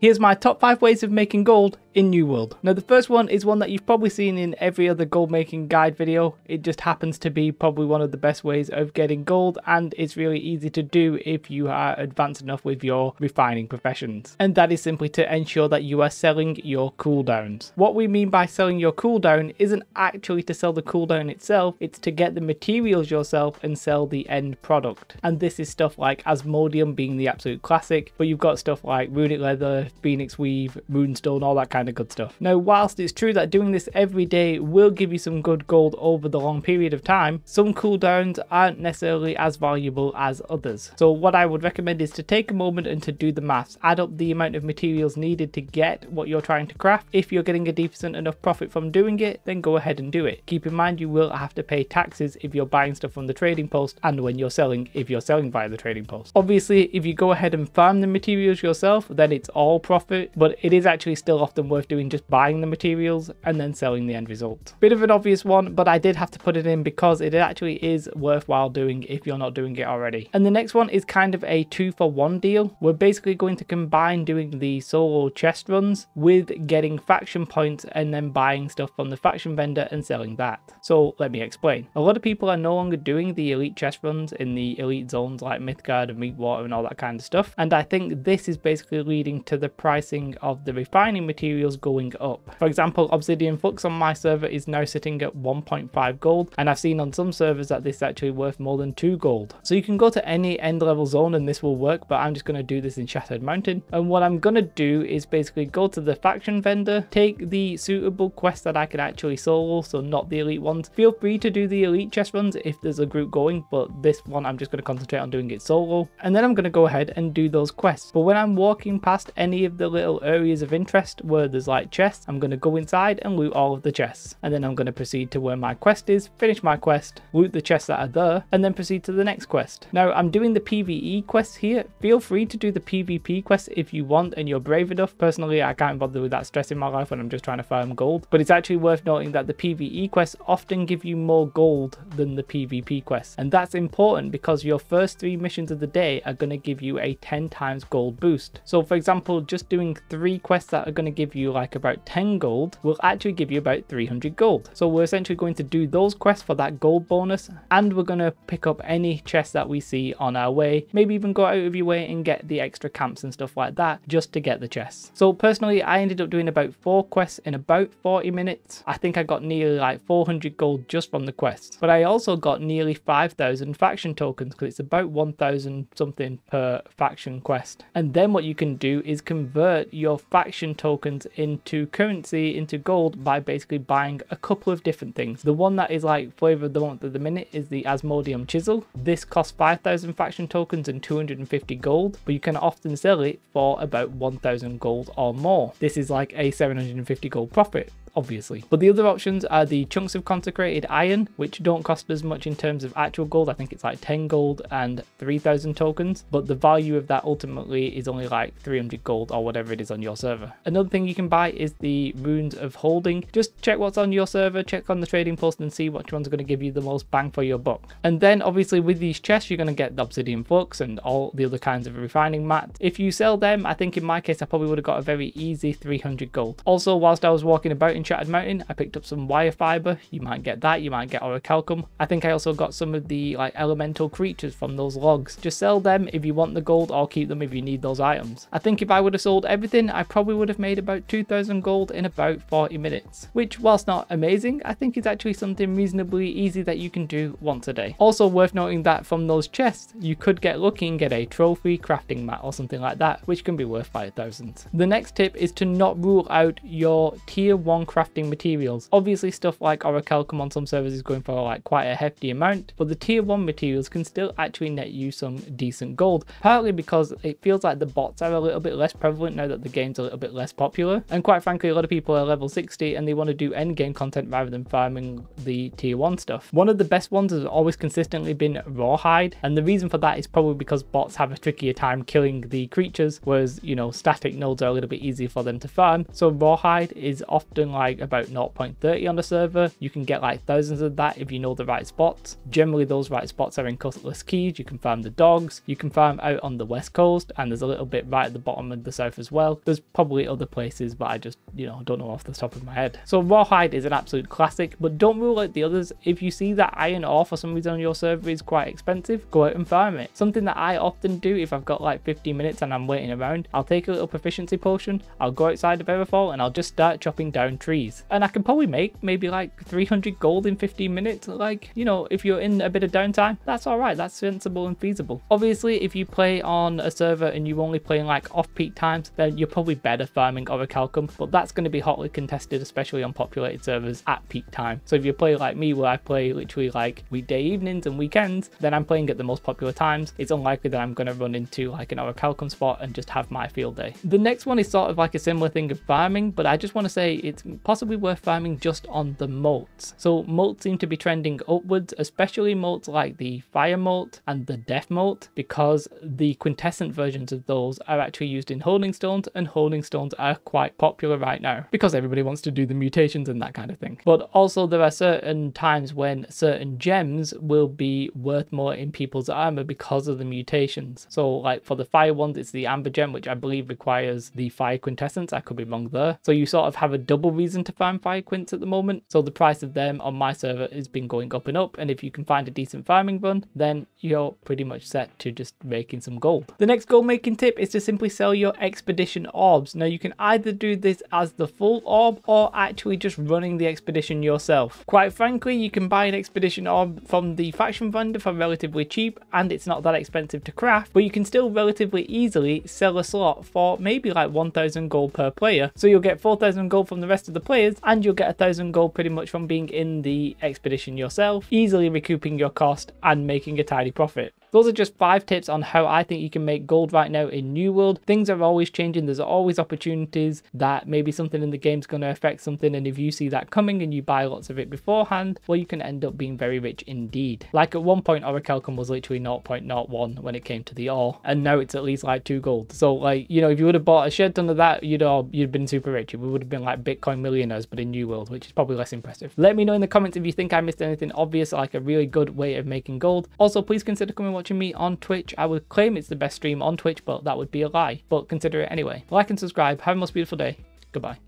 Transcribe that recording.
Here's my top 5 ways of making gold in New World. Now the first one is one that you've probably seen in every other gold making guide video. It just happens to be probably one of the best ways of getting gold, and it's really easy to do if you are advanced enough with your refining professions. And that is simply to ensure that you are selling your cooldowns. What we mean by selling your cooldown isn't actually to sell the cooldown itself, it's to get the materials yourself and sell the end product. And this is stuff like Asmodeum being the absolute classic, but you've got stuff like runic leather, phoenix weave, runestone, all that kind of good stuff. Now whilst it's true that doing this every day will give you some good gold over the long period of time, some cooldowns aren't necessarily as valuable as others. So what I would recommend is to take a moment and to do the maths, add up the amount of materials needed to get what you're trying to craft. If you're getting a decent enough profit from doing it, then go ahead and do it. Keep in mind you will have to pay taxes if you're buying stuff from the trading post, and when you're selling, if you're selling via the trading post. Obviously if you go ahead and farm the materials yourself, then it's all profit, but it is actually still often worth doing just buying the materials and then selling the end result. Bit of an obvious one, but I did have to put it in because it actually is worthwhile doing if you're not doing it already. And the next one is kind of a 2-for-1 deal. We're basically going to combine doing the solo chest runs with getting faction points and then buying stuff from the faction vendor and selling that. So let me explain. A lot of people are no longer doing the elite chest runs in the elite zones like Mythgard and Meatwater and all that kind of stuff, and I think this is basically leading to the pricing of the refining materials going up. For example, Obsidian Flux on my server is now sitting at 1.5 gold, and I've seen on some servers that this is actually worth more than 2 gold. So you can go to any end level zone and this will work, but I'm just going to do this in Shattered Mountain. And what I'm going to do is basically go to the faction vendor, take the suitable quests that I can actually solo, so not the elite ones. Feel free to do the elite chest runs if there's a group going, but this one I'm just going to concentrate on doing it solo. And then I'm going to go ahead and do those quests. But when I'm walking past any of the little areas of interest where there's like chests, I'm going to go inside and loot all of the chests. And then I'm going to proceed to where my quest is, finish my quest, loot the chests that are there, and then proceed to the next quest. Now I'm doing the PvE quests here. Feel free to do the PvP quests if you want and you're brave enough. Personally, I can't bother with that stress in my life when I'm just trying to farm gold. But it's actually worth noting that the PvE quests often give you more gold than the PvP quests. And that's important because your first 3 missions of the day are going to give you a 10 times gold boost. So for example, just doing 3 quests that are going to give you like about 10 gold will actually give you about 300 gold. So we're essentially going to do those quests for that gold bonus, and we're going to pick up any chests that we see on our way, maybe even go out of your way and get the extra camps and stuff like that just to get the chests. So personally, I ended up doing about 4 quests in about 40 minutes. I think I got nearly like 400 gold just from the quests, but I also got nearly 5,000 faction tokens because it's about 1,000 something per faction quest. And then what you can do is convert your faction tokens into currency, into gold, by basically buying a couple of different things. The one that is like flavor of the month at the minute is the Asmodeum chisel. This costs 5,000 faction tokens and 250 gold, but you can often sell it for about 1,000 gold or more. This is like a 750 gold profit, obviously. But the other options are the chunks of consecrated iron, which don't cost as much in terms of actual gold. I think it's like 10 gold and 3,000 tokens, but the value of that ultimately is only like 300 gold or whatever it is on your server. Another thing you can buy is the runes of holding. Just check what's on your server, check on the trading post and see which one's going to give you the most bang for your buck. And then obviously with these chests you're going to get the Obsidian Flux and all the other kinds of refining mats. If you sell them, I think in my case I probably would have got a very easy 300 gold. Also, whilst I was walking about in Shattered Mountain, I picked up some wire fiber. You might get that, you might get orichalcum. I think I also got some of the like elemental creatures from those logs. Just sell them if you want the gold, or keep them if you need those items. I think if I would have sold everything, I probably would have made about 2,000 gold in about 40 minutes, which whilst not amazing, I think is actually something reasonably easy that you can do once a day. Also worth noting that from those chests, you could get lucky and get a trophy crafting mat or something like that, which can be worth 5,000. The next tip is to not rule out your tier 1 crafting materials. Obviously stuff like orichalcum on some servers is going for like quite a hefty amount, but the tier 1 materials can still actually net you some decent gold, partly because it feels like the bots are a little bit less prevalent now that the game's a little bit less popular, and quite frankly a lot of people are level 60 and they want to do end game content rather than farming the tier 1 stuff. One of the best ones has always consistently been Rawhide, and the reason for that is probably because bots have a trickier time killing the creatures, whereas, you know, static nodes are a little bit easier for them to farm. So Rawhide is often like like about 0.30 on the server. You can get like thousands of that if you know the right spots. Generally those right spots are in Cutlass Keys. You can farm the dogs, you can farm out on the west coast, and there's a little bit right at the bottom of the south as well. There's probably other places, but I just, you know, don't know off the top of my head. So Rawhide is an absolute classic, but don't rule out the others. If you see that iron ore for some reason on your server is quite expensive, go out and farm it. Something that I often do if I've got like 15 minutes and I'm waiting around, I'll take a little proficiency potion, I'll go outside of Everfall and I'll just start chopping down trees. And I can probably make maybe like 300 gold in 15 minutes. Like, you know, if you're in a bit of downtime, that's alright, that's sensible and feasible. Obviously, if you play on a server and you're only playing like off-peak times, then you're probably better farming orichalcum, but that's going to be hotly contested, especially on populated servers at peak time. So if you play like me, where I play literally like weekday evenings and weekends, then I'm playing at the most popular times. It's unlikely that I'm going to run into like an orichalcum spot and just have my field day. The next one is sort of like a similar thing of farming, but I just want to say it's possibly worth farming just on the motes. So motes seem to be trending upwards, especially motes like the fire mote and the death mote, because the quintessent versions of those are actually used in holding stones, and holding stones are quite popular right now because everybody wants to do the mutations and that kind of thing. But also there are certain times when certain gems will be worth more in people's armor because of the mutations. So like for the fire ones, it's the amber gem, which I believe requires the fire quintessence. I could be wrong there. So you sort of have a double reason to farm fire quints at the moment. So the price of them on my server has been going up and up, and if you can find a decent farming run, then you're pretty much set to just making some gold. The next gold making tip is to simply sell your expedition orbs. Now you can either do this as the full orb or actually just running the expedition yourself. Quite frankly, you can buy an expedition orb from the faction vendor for relatively cheap, and it's not that expensive to craft, but you can still relatively easily sell a slot for maybe like 1,000 gold per player. So you'll get 4,000 gold from the rest of the players, and you'll get 1,000 gold pretty much from being in the expedition yourself, easily recouping your cost and making a tidy profit. Those are just 5 tips on how I think you can make gold right now in New World. Things are always changing. There's always opportunities that maybe something in the game's going to affect something, and if you see that coming and you buy lots of it beforehand, well, you can end up being very rich indeed. Like at one point, orichalcum was literally 0.01 when it came to the ore, and now it's at least like 2 gold. So like, you know, if you would have bought a shed ton of that, you'd been super rich. We would have been like Bitcoin millionaires, but in New World, which is probably less impressive. Let me know in the comments if you think I missed anything obvious, like a really good way of making gold. Also, please consider coming watching me on Twitch. I would claim it's the best stream on Twitch, but that would be a lie. But consider it anyway. Like and subscribe. Have a most beautiful day. Goodbye.